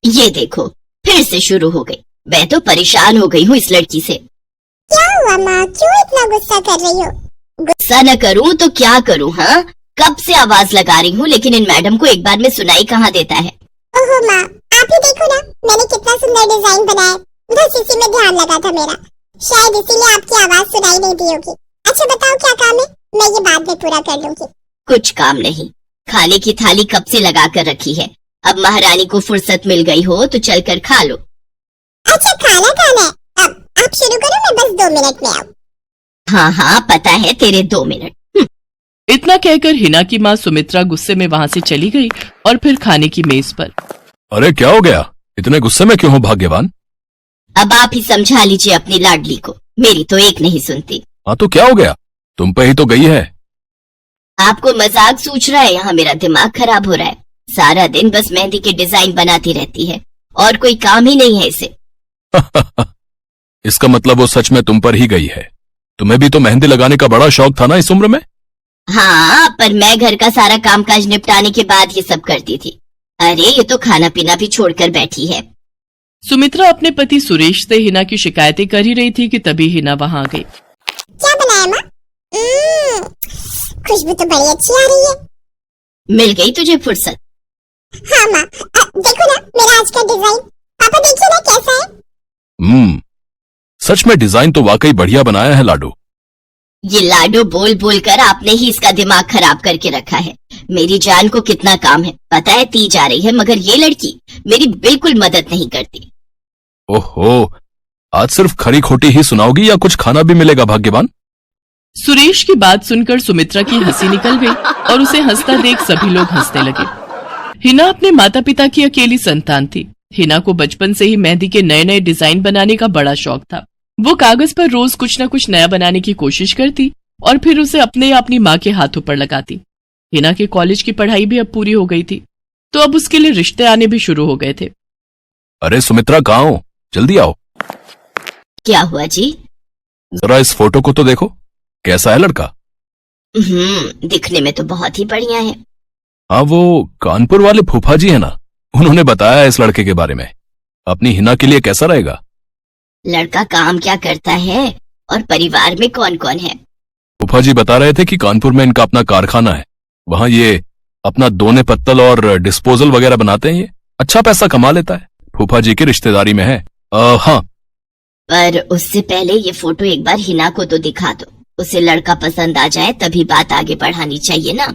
ये देखो फिर से शुरू हो गई। मैं तो परेशान हो गई हूँ इस लड़की से। क्या हुआ माँ, क्यों इतना गुस्सा कर रही हो? गुस्सा न करूँ तो क्या करूँ? हाँ, कब से आवाज लगा रही हूँ लेकिन इन मैडम को एक बार में सुनाई कहाँ देता है। ओहो माँ, आप ही देखो ना, मैंने कितना सुंदर डिजाइन बनाया, बस इसी में ध्यान लगा था मेरा, शायद इसीलिए आपकी आवाज सुनाई नहीं दी होगी। अच्छा बताओ क्या काम है, मैं ये बाद में पूरा कर लूंगी। कुछ काम नहीं, खाने की थाली कब से लगा कर रखी है, अब महारानी को फुर्सत मिल गई हो तो चलकर खा लो। अच्छा खाना खाना है, अब आप शुरू करो, मैं बस 2 मिनट में आऊँ। हाँ हाँ पता है तेरे 2 मिनट। इतना कहकर हिना की माँ सुमित्रा गुस्से में वहाँ से चली गई और फिर खाने की मेज पर। अरे क्या हो गया, इतने गुस्से में क्यों हो भाग्यवान? अब आप ही समझा लीजिए अपनी लाडली को, मेरी तो एक नहीं सुनती। हाँ तो क्या हो गया, तुम पे ही तो गई है। आपको मजाक सूझ रहा है? यहाँ मेरा दिमाग खराब हो रहा है, सारा दिन बस मेहंदी के डिजाइन बनाती रहती है और कोई काम ही नहीं है इसे। इसका मतलब वो सच में तुम पर ही गई है। तुम्हें भी तो मेहंदी लगाने का बड़ा शौक था ना इस उम्र में। हाँ, पर मैं घर का सारा कामकाज निपटाने के बाद ये सब करती थी। अरे ये तो खाना पीना भी छोड़कर बैठी है। सुमित्रा अपने पति सुरेश से हिना की शिकायतें कर ही रही थी कि तभी हिना वहाँ आ गई। क्या बनाया माँ? खुशबू तो बड़ी अच्छी आ रही है। मिल गई तुझे फुर्सत? हाँ माँ, देखो ना मेरा आज का डिजाइन, पापा देखिए ना कैसा है। सच में डिजाइन तो वाकई बढ़िया बनाया है लाडू। ये लाडू बोल बोल कर आपने ही इसका दिमाग खराब करके रखा है। मेरी जान को कितना काम है पता है, ती जा रही है, मगर ये लड़की मेरी बिल्कुल मदद नहीं करती। ओहो, आज सिर्फ खरी खोटी ही सुनाओगी या कुछ खाना भी मिलेगा भाग्यवान? सुरेश की बात सुनकर सुमित्रा की हंसी निकल गई और उसे हंसता देख सभी लोग हंसने लगे। हिना अपने माता पिता की अकेली संतान थी। हिना को बचपन से ही मेहंदी के नए नए डिजाइन बनाने का बड़ा शौक था। वो कागज पर रोज कुछ न कुछ नया बनाने की कोशिश करती और फिर उसे अपने या अपनी माँ के हाथों पर लगाती। हिना के कॉलेज की पढ़ाई भी अब पूरी हो गई थी, तो अब उसके लिए रिश्ते आने भी शुरू हो गए थे। अरे सुमित्रा कहाँ हो, जल्दी आओ। क्या हुआ जी? जरा इस फोटो को तो देखो, कैसा है लड़का? दिखने में तो बहुत ही बढ़िया है। हाँ, वो कानपुर वाले फूफा जी है ना, उन्होंने बताया है इस लड़के के बारे में। अपनी हिना के लिए कैसा रहेगा? लड़का काम क्या करता है और परिवार में कौन कौन है? फूफा जी बता रहे थे कि कानपुर में इनका अपना कारखाना है, वहाँ ये अपना दोने पत्तल और डिस्पोजल वगैरह बनाते हैं। ये अच्छा पैसा कमा लेता है, फूफा जी की रिश्तेदारी में है। हाँ, पर उससे पहले ये फोटो एक बार हिना को तो दिखा दो, उसे लड़का पसंद आ जाए तभी बात आगे बढ़ानी चाहिए ना।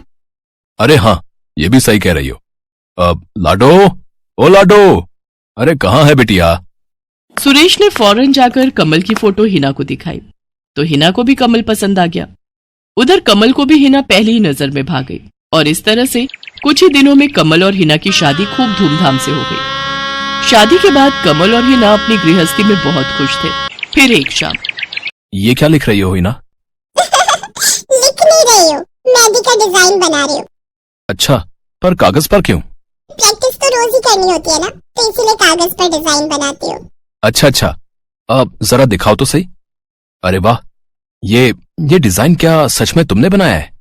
अरे हाँ, ये भी सही कह रही हो। लाडो, ओ लाडो, अरे कहाँ है बिटिया? सुरेश ने फौरन जाकर कमल की फोटो हिना को दिखाई तो हिना को भी कमल पसंद आ गया। उधर कमल को भी हिना पहली ही नजर में भाग गई और इस तरह से कुछ ही दिनों में कमल और हिना की शादी खूब धूमधाम से हो गई। शादी के बाद कमल और हिना अपनी गृहस्थी में बहुत खुश थे। फिर एक शाम। ये क्या लिख रही हो हिना? लिख नहीं रही हूँ, मेहंदी का डिजाइन बना रही हूँ। अच्छा, पर कागज पर क्यों? प्रैक्टिस तो रोज ही करनी होती है ना, तो इसीलिए कागज पर डिजाइन बनाती हूँ। अच्छा, अब जरा दिखाओ तो सही। अरे वाह, ये डिजाइन क्या सच में तुमने बनाया है?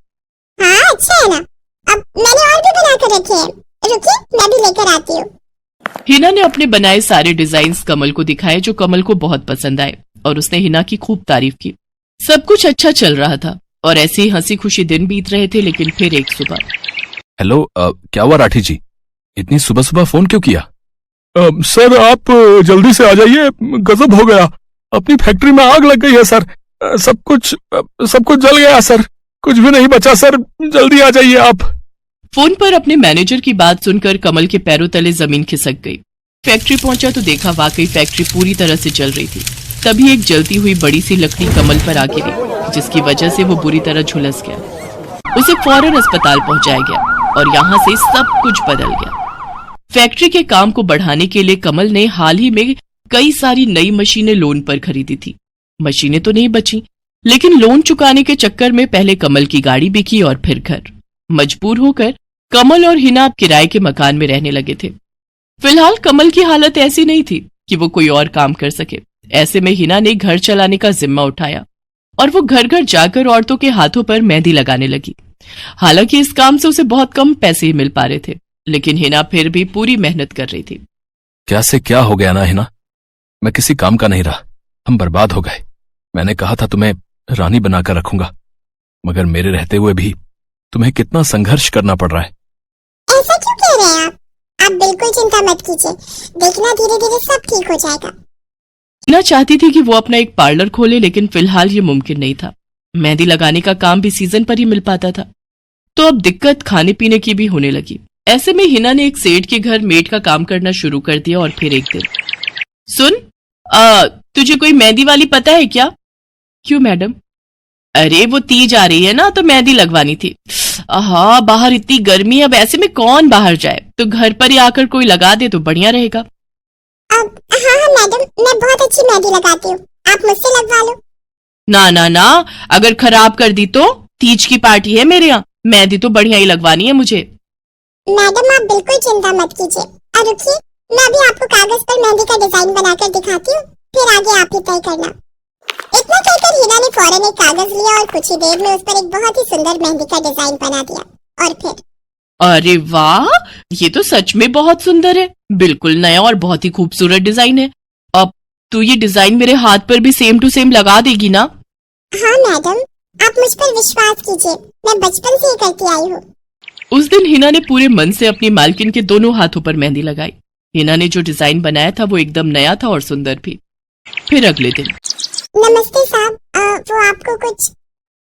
हाँ अच्छा है ना, अब मैंने और भी बना कर रखे हैं, रुकिए मैं भी लेकर आती हूँ। हिना ने अपने बनाए सारे डिजाइन्स कमल को दिखाए जो कमल को बहुत पसंद आए और उसने हिना की खूब तारीफ की। सब कुछ अच्छा चल रहा था और ऐसे ही हंसी खुशी दिन बीत रहे थे। लेकिन फिर एक सुबह। हेलो, क्या हुआ राठी जी, इतनी सुबह सुबह फोन क्यों किया? सर आप जल्दी से आ जाइए, गजब हो गया, अपनी फैक्ट्री में आग लग गई है सर, सब कुछ जल गया सर, कुछ भी नहीं बचा सर, जल्दी आ जाइए आप। फोन पर अपने मैनेजर की बात सुनकर कमल के पैरों तले जमीन खिसक गई। फैक्ट्री पहुंचा तो देखा वाकई फैक्ट्री पूरी तरह से जल रही थी। तभी एक जलती हुई बड़ी सी लकड़ी कमल पर आ गिरी, जिसकी वजह से वो बुरी तरह झुलस गया। उसे फौरन अस्पताल पहुंचाया गया और यहाँ से सब कुछ बदल गया। फैक्ट्री के काम को बढ़ाने के लिए कमल ने हाल ही में कई सारी नई मशीनें लोन पर खरीदी थी। मशीनें तो नहीं बची, लेकिन लोन चुकाने के चक्कर में पहले कमल की गाड़ी बिकी और फिर घर। मजबूर होकर कमल और हिना अब किराए के मकान में रहने लगे थे। फिलहाल कमल की हालत ऐसी नहीं थी कि वो कोई और काम कर सके। ऐसे में हिना ने घर चलाने का जिम्मा उठाया और वो घर घर जाकर औरतों के हाथों पर मेहंदी लगाने लगी। हालांकि इस काम से उसे बहुत कम पैसे ही मिल पा रहे थे, लेकिन हिना फिर भी पूरी मेहनत कर रही थी। क्या से क्या हो गया ना हिना, मैं किसी काम का नहीं रहा, हम बर्बाद हो गए। मैंने कहा था तुम्हें रानी बनाकर रखूंगा, मगर मेरे रहते हुए भी तुम्हें कितना संघर्ष करना पड़ रहा है। ऐसा क्यों कह रहे हैं आप बिल्कुल चिंता मत कीजिए, देखना धीरे धीरे सब ठीक हो जाएगा। हिना चाहती थी कि वो अपना एक पार्लर खोले, लेकिन फिलहाल ये मुमकिन नहीं था। मेहंदी लगाने का काम भी सीजन पर ही मिल पाता था, तो अब दिक्कत खाने पीने की भी होने लगी। ऐसे में हिना ने एक सेठ के घर मेड का काम करना शुरू कर दिया। और फिर एक दिन, सुन, तुझे कोई मेहंदी वाली पता है क्या? क्यों मैडम? अरे वो तीज आ रही है ना, तो मेहंदी लगवानी थी। हाँ, बाहर इतनी गर्मी है, अब ऐसे में कौन बाहर जाए, तो घर पर ही आकर कोई लगा दे तो बढ़िया रहेगा। हाँ मैडम, मैं बहुत अच्छी मेहंदी लगाती हूँ, आप मुझसे लगवा लो। ना ना ना, अगर खराब कर दी तो? तीज की पार्टी है मेरे यहाँ, मेहंदी तो बढ़िया ही लगवानी है मुझे। मैडम आप बिल्कुल चिंता मत कीजिए, और रुकिए, मैं अभी आपको कागज पर मेहंदी का डिजाइन बनाकर दिखाती हूँ, फिर आगे आप ही तय करना। इतना कहकर हिना ने फौरन एक कागज लिया और कुछ ही देर में उस पर एक बहुत ही सुंदर मेहंदी का डिजाइन बना दिया। और फिर, अरे वाह, ये तो सच में बहुत सुंदर है, बिल्कुल नया और बहुत ही खूबसूरत डिजाइन है। अब तू ये डिजाइन मेरे हाथ पर भी सेम टू सेम लगा देगी ना? हाँ मैडम, आप मुझ पर विश्वास कीजिए, मैं बचपन से ही करती आई हूँ। उस दिन हिना ने पूरे मन से अपनी मालकिन के दोनों हाथों पर मेहंदी लगाई। हिना ने जो डिजाइन बनाया था वो एकदम नया था और सुंदर भी। फिर अगले दिन, नमस्ते साहब, वो आपको कुछ?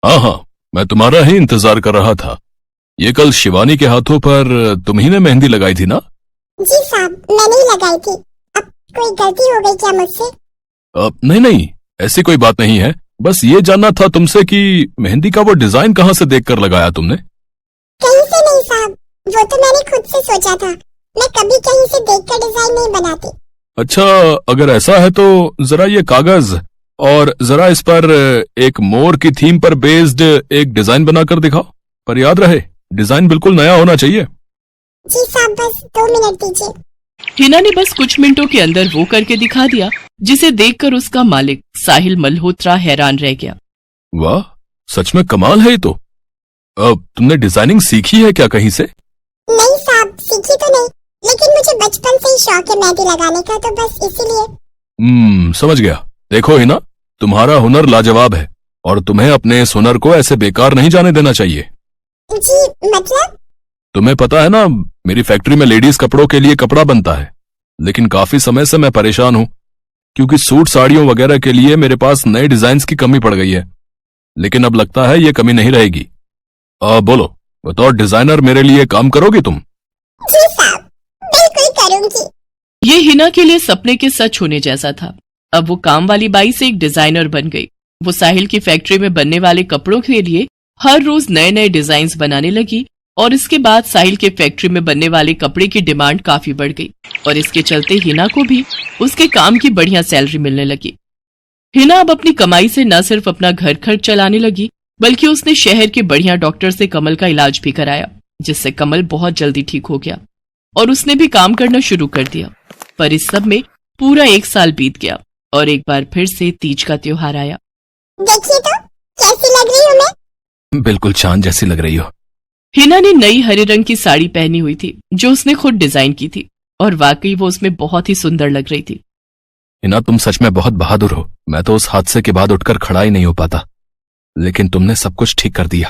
हाँ, मैं तुम्हारा ही इंतजार कर रहा था। ये कल शिवानी के हाथों पर तुम ही ने मेहंदी लगाई थी ना? जी साहब, मैंने ही लगाई थी। अब कोई गलती हो गई क्या मुझसे? नहीं, ऐसी कोई बात नहीं है, बस ये जानना था तुमसे कि मेहंदी का वो डिजाइन कहाँ से देखकर लगाया तुमने? कहीं से नहीं साहब, वो तो मैंने खुद से सोचा था, मैं कभी कहीं से देखकर डिजाइन नहीं बनाती। अच्छा, अगर ऐसा है तो जरा ये कागज और जरा इस पर एक मोर की थीम पर बेस्ड एक डिजाइन बनाकर दिखाओ, पर याद रहे डिजाइन बिल्कुल नया होना चाहिए। जी साहब, बस 2 मिनट दीजिए। हिना ने बस कुछ मिनटों के अंदर वो करके दिखा दिया, जिसे देखकर उसका मालिक साहिल मल्होत्रा हैरान रह गया। वाह, सच में कमाल है ये तो। अब तुमने डिजाइनिंग सीखी है क्या कहीं से? नहीं साहब, सीखी तो नहीं, लेकिन मुझे बचपन से ही शौक है मेहंदी लगाने का, तो बस इसीलिए। समझ गया। देखो हिना, तुम्हारा हुनर लाजवाब है और तुम्हें अपने इस हुनर को ऐसे बेकार नहीं जाने देना चाहिए। जी मतलब? तुम्हें पता है ना, मेरी फैक्ट्री में लेडीज कपड़ों के लिए कपड़ा बनता है, लेकिन काफी समय से मैं परेशान हूँ क्योंकि सूट साड़ियों वगैरह के लिए मेरे पास नए डिजाइन की कमी पड़ गई है। लेकिन अब लगता है ये कमी नहीं रहेगी। बोलो, बतौर डिजाइनर मेरे लिए काम करोगी तुम? जी साहब, बिल्कुल करूंगी। ये हिना के लिए सपने के सच होने जैसा था। अब वो काम वाली बाई से एक डिजाइनर बन गई। वो साहिल की फैक्ट्री में बनने वाले कपड़ों के लिए हर रोज नए नए डिजाइन बनाने लगी और इसके बाद साहिल के फैक्ट्री में बनने वाले कपड़े की डिमांड काफी बढ़ गई और इसके चलते हिना को भी उसके काम की बढ़िया सैलरी मिलने लगी। हिना अब अपनी कमाई से न सिर्फ अपना घर खर्च चलाने लगी, बल्कि उसने शहर के बढ़िया डॉक्टर से कमल का इलाज भी कराया, जिससे कमल बहुत जल्दी ठीक हो गया और उसने भी काम करना शुरू कर दिया। पर इस सब में पूरा 1 साल बीत गया और एक बार फिर से तीज का त्योहार आया। देखिए तो कैसी लग रही हूँ मैं? बिल्कुल चांद जैसी लग रही हो। हिना ने नई हरे रंग की साड़ी पहनी हुई थी जो उसने खुद डिजाइन की थी और वाकई वो उसमें बहुत ही सुंदर लग रही थी। हिना, तुम सच में बहुत बहादुर हो। मैं तो उस हादसे के बाद उठकर खड़ा ही नहीं हो पाता, लेकिन तुमने सब कुछ ठीक कर दिया।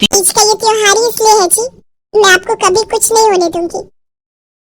तीज का ये त्योहार ही इसलिए है जी, मैं आपको कभी कुछ नहीं होने दूंगी।